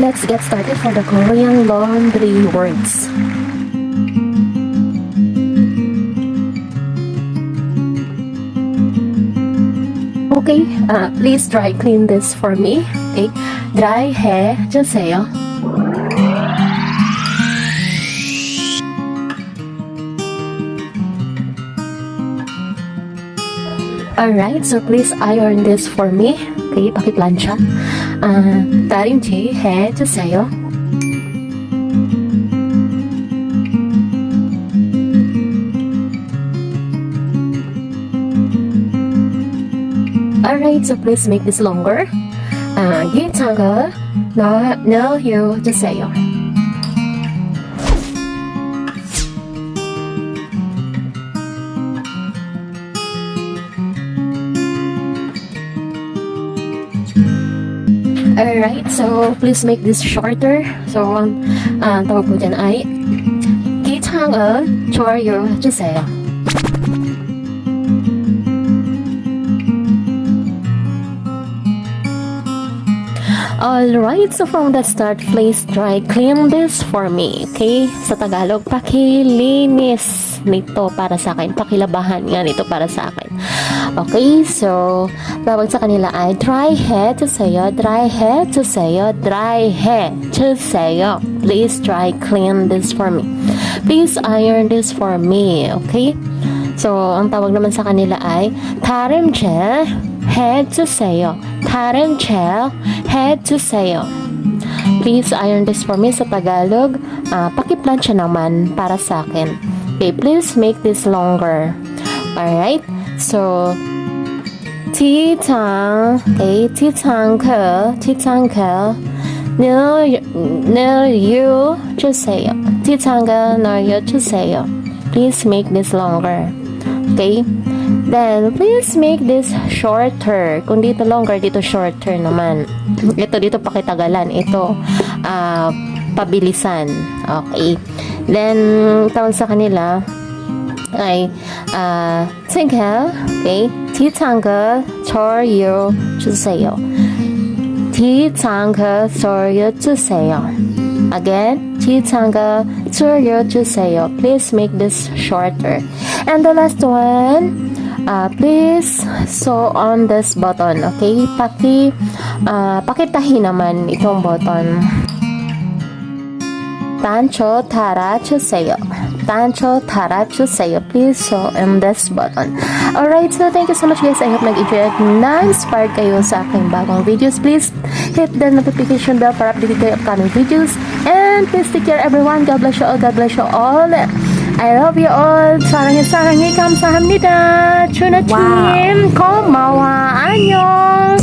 let's get started for the Korean laundry words. Okay, please dry clean this for me. Okay, dry 해 주세요. Alright, so please iron this for me. Okay, paki-plancha. 다림질 해 주세요. Alright, so please make this longer. 기차가 넣어요 주세요. Alright, so please make this shorter. So, tawag po dyan ay 기차가 좋아요 주세요. Alright, so from the start, please dry clean this for me. Okay? Sa Tagalog, pakilinis nito para sa akin. Pakilabahan nga nito para sa akin. Okay, so tawag sa kanila ay dry hair 주세요, dry hair 주세요, dry hair 주세요. Please dry clean this for me. Please iron this for me. Okay? So, ang tawag naman sa kanila ay 다림질 해주세요. 다림질 해주세요. Please iron this for me. Sa Tagalog, pakiplansya naman para sa akin. Okay, please make this longer. Alright? So, 지창, okay, 지창크 넣어요 주세요. 지창크 넣어요 주세요. Please make this longer. Okay? Then, please make this shorter. Kung dito longer, dito shorter naman. Dito pakitagalan. Ito, pabilisan. Okay. Then, tawag sa kanila ay, 생각, okay? 지창그 저요 주세요. 지창그 저요 주세요. Again, 지창그 저요 주세요. Please make this shorter. And the last one, please sew on this button. Okay? Pakitahi naman itong button. 단추 달아주세요. 단추 달아주세요. Please sew on this button. Alright, so thank you so much guys. I hope nag-enjoy at na-inspired kayo sa aking bagong videos. Please hit the notification bell para update kayo upcoming videos. And please take care everyone. God bless you all. God bless you all. I love you all. 사랑해 사랑해 감사합니다. 준호팀 고마워. 안녕.